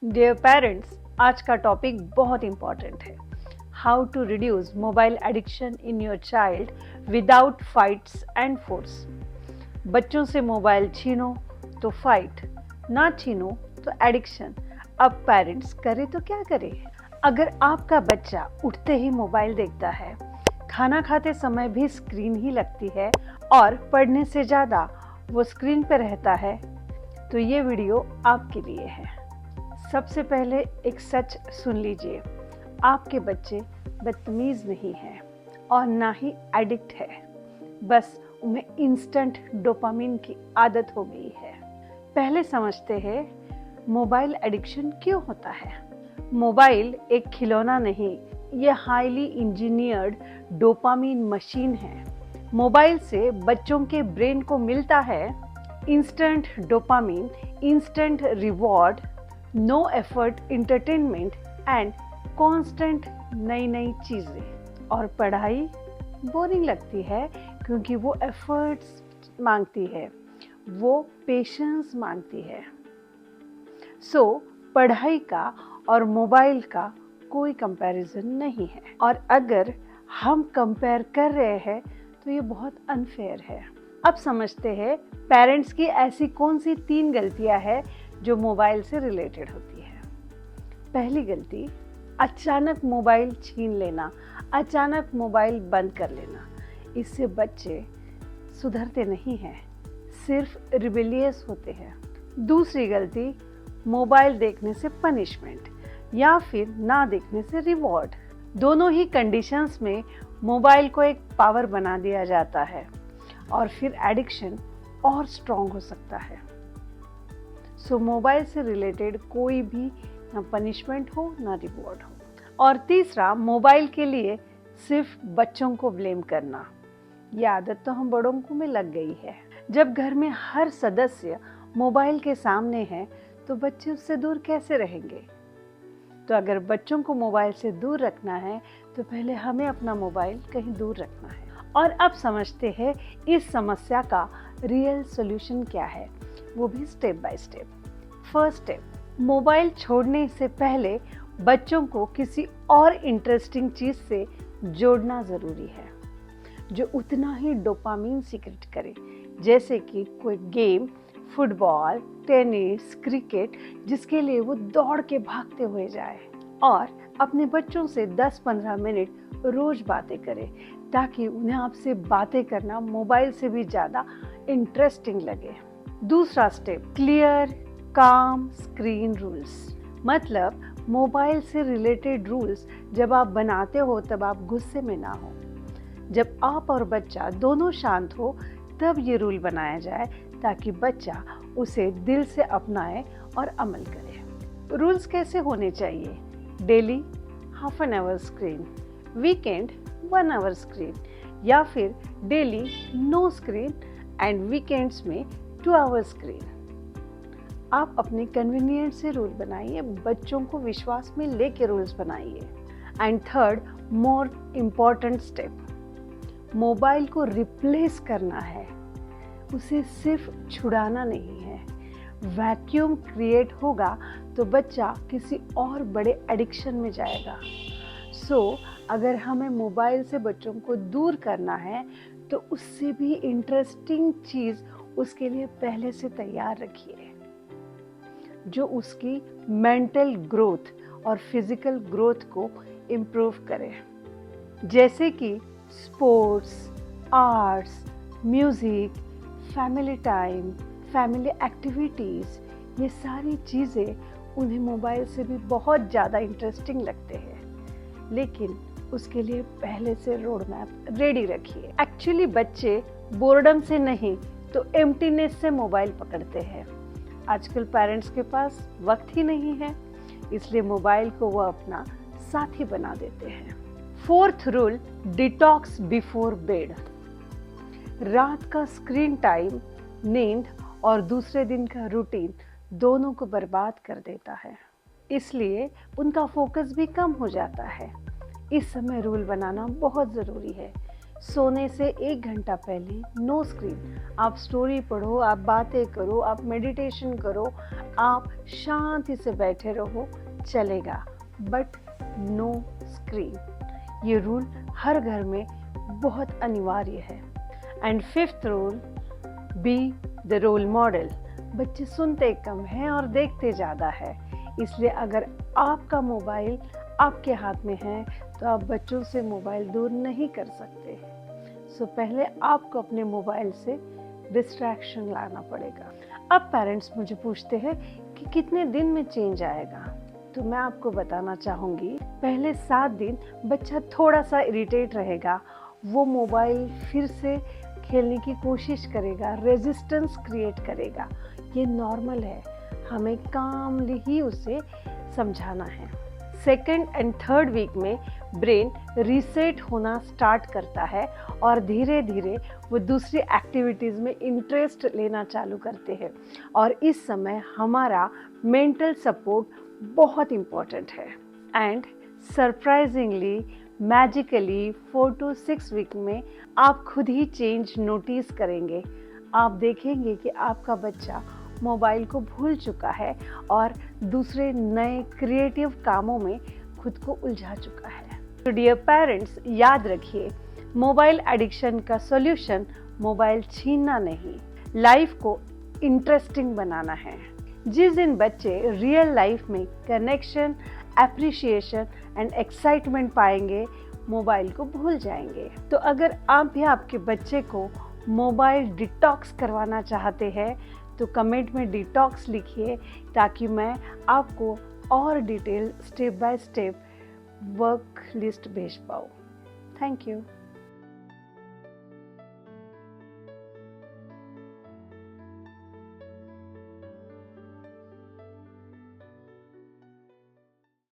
Dear parents, आज का topic बहुत इम्पॉर्टेंट है। How to reduce mobile addiction in your child without fights and force. बच्चों से मोबाइल छीनो तो फाइट, ना छीनो तो एडिक्शन। अब पेरेंट्स करे तो क्या करें? अगर आपका बच्चा उठते ही मोबाइल देखता है, खाना खाते समय भी स्क्रीन ही लगती है और पढ़ने से ज़्यादा वो स्क्रीन पर रहता है, तो ये वीडियो आपके लिए है। सबसे पहले एक सच सुन लीजिए, आपके बच्चे बदतमीज़ नहीं हैं और ना ही एडिक्ट है, बस उन्हें इंस्टेंट डोपामिन की आदत हो गई है। पहले समझते हैं मोबाइल एडिक्शन क्यों होता है। मोबाइल एक खिलौना नहीं, यह हाईली इंजीनियर्ड डोपामिन मशीन है। मोबाइल से बच्चों के ब्रेन को मिलता है instant dopamine, instant reward, no effort entertainment and constant नई नई चीज़ें। और पढ़ाई बोरिंग लगती है क्योंकि वो एफर्ट्स मांगती है, वो पेशेंस मांगती है। सो पढ़ाई का और मोबाइल का कोई कंपैरिजन नहीं है, और अगर हम कंपेयर कर रहे हैं तो ये बहुत अनफेयर है। अब समझते हैं पेरेंट्स की ऐसी कौन सी 3 गलतियां हैं जो मोबाइल से रिलेटेड होती है। पहली गलती, अचानक मोबाइल छीन लेना, अचानक मोबाइल बंद कर लेना। इससे बच्चे सुधरते नहीं हैं, सिर्फ रिबेलियस होते हैं। दूसरी गलती, मोबाइल देखने से पनिशमेंट या फिर ना देखने से रिवॉर्ड। दोनों ही कंडीशंस में मोबाइल को एक पावर बना दिया जाता है और फिर एडिक्शन और स्ट्रॉन्ग हो सकता है। सो मोबाइल से रिलेटेड कोई भी ना पनिशमेंट हो ना रिवॉर्ड हो। और तीसरा, मोबाइल के लिए सिर्फ बच्चों को ब्लेम करना। ये आदत तो हम बड़ों को में लग गई है। जब घर में हर सदस्य मोबाइल के सामने है तो बच्चे उससे दूर कैसे रहेंगे? तो अगर बच्चों को मोबाइल से दूर रखना है तो पहले हमें अपना मोबाइल कहीं दूर रखना है। और अब समझते हैं इस समस्या का रियल सॉल्यूशन क्या है, वो भी step by step. First step, mobile छोड़ने से पहले बच्चों को किसी और इंटरेस्टिंग चीज़ से जोड़ना ज़रूरी है जो उतना ही डोपामिन सीक्रेट करे, जैसे कि कोई गेम, फुटबॉल, टेनिस, क्रिकेट, जिसके लिए वो दौड़ के भागते हुए जाए। और अपने बच्चों से 10-15 मिनट रोज बातें करें ताकि उन्हें आपसे बातें करना मोबाइल से भी ज़्यादा इंटरेस्टिंग लगे। दूसरा स्टेप, क्लियर काम स्क्रीन रूल्स। मतलब मोबाइल से रिलेटेड रूल्स जब आप बनाते हो तब आप गुस्से में ना हो। जब आप और बच्चा दोनों शांत हो तब ये रूल बनाया जाए ताकि बच्चा उसे दिल से अपनाए और अमल करे। रूल्स कैसे होने चाहिए? Daily half an hour screen, weekend 1 hour screen, या फिर daily no screen and weekends में 2 आवर स्क्रीन। आप अपने कन्वीनियंस से रूल बनाइए, बच्चों को विश्वास में लेके रूल्स बनाइए। And third, more important step, mobile को रिप्लेस करना है, उसे सिर्फ छुड़ाना नहीं है। वैक्यूम क्रिएट होगा तो बच्चा किसी और बड़े एडिक्शन में जाएगा। सो अगर हमें मोबाइल से बच्चों को दूर करना है तो उससे भी इंटरेस्टिंग चीज़ उसके लिए पहले से तैयार रखिए जो उसकी मेंटल ग्रोथ और फिजिकल ग्रोथ को इम्प्रूव करे, जैसे कि sports, arts, music, family time, family activities. ये सारी चीज़ें उन्हें मोबाइल से भी बहुत ज़्यादा इंटरेस्टिंग लगते हैं, लेकिन उसके लिए पहले से रोड मैप रेडी रखिए। एक्चुअली बच्चे बोर्डम से नहीं तो एम्प्टीनेस से मोबाइल पकड़ते हैं। आजकल पेरेंट्स के पास वक्त ही नहीं है, इसलिए मोबाइल को वो अपना साथी बना देते हैं। Fourth rule, detox before bed. रात का स्क्रीन टाइम नींद और दूसरे दिन का रूटीन दोनों को बर्बाद कर देता है, इसलिए उनका फोकस भी कम हो जाता है। इस समय रूल बनाना बहुत ज़रूरी है सोने से 1 घंटा पहले नो स्क्रीन। आप स्टोरी पढ़ो, आप बातें करो, आप मेडिटेशन करो, आप शांति से बैठे रहो, चलेगा, बट नो स्क्रीन। ये रूल हर घर में बहुत अनिवार्य है। And fifth rule, be the role model. बच्चे सुनते कम हैं और देखते ज़्यादा है, इसलिए अगर आपका मोबाइल आपके हाथ में है तो आप बच्चों से मोबाइल दूर नहीं कर सकते। सो पहले आपको अपने मोबाइल से डिस्ट्रैक्शन लाना पड़ेगा। अब पेरेंट्स मुझे पूछते हैं कि कितने दिन में चेंज आएगा, तो मैं आपको बताना चाहूँगी, पहले 7 दिन बच्चा थोड़ा सा इरिटेट रहेगा, वो मोबाइल फिर से खेलने की कोशिश करेगा, रेजिस्टेंस क्रिएट करेगा। ये नॉर्मल है, हमें कामली ही उसे समझाना है। सेकेंड एंड थर्ड वीक में ब्रेन रीसेट होना स्टार्ट करता है और धीरे धीरे वो दूसरी एक्टिविटीज़ में इंटरेस्ट लेना चालू करते हैं, और इस समय हमारा मेंटल सपोर्ट बहुत इम्पॉर्टेंट है। And surprisingly, magically 4 to 6 week में आप खुद ही चेंज नोटिस करेंगे। आप देखेंगे कि आपका बच्चा मोबाइल को भूल चुका है और दूसरे नए क्रिएटिव कामों में खुद को उलझा चुका है। तो डियर पेरेंट्स, याद रखिए, मोबाइल एडिक्शन का सॉल्यूशन मोबाइल छीनना नहीं, लाइफ को इंटरेस्टिंग बनाना है। जिस दिन बच्चे रियल लाइफ में कनेक्शन, एप्रिसिएशन एंड एक्साइटमेंट पाएंगे, मोबाइल को भूल जाएंगे। तो अगर आप भी आपके बच्चे को मोबाइल डिटॉक्स करवाना चाहते हैं तो कमेंट में डिटॉक्स लिखिए, ताकि मैं आपको और detail step by step work list भेज पाऊँ। Thank you.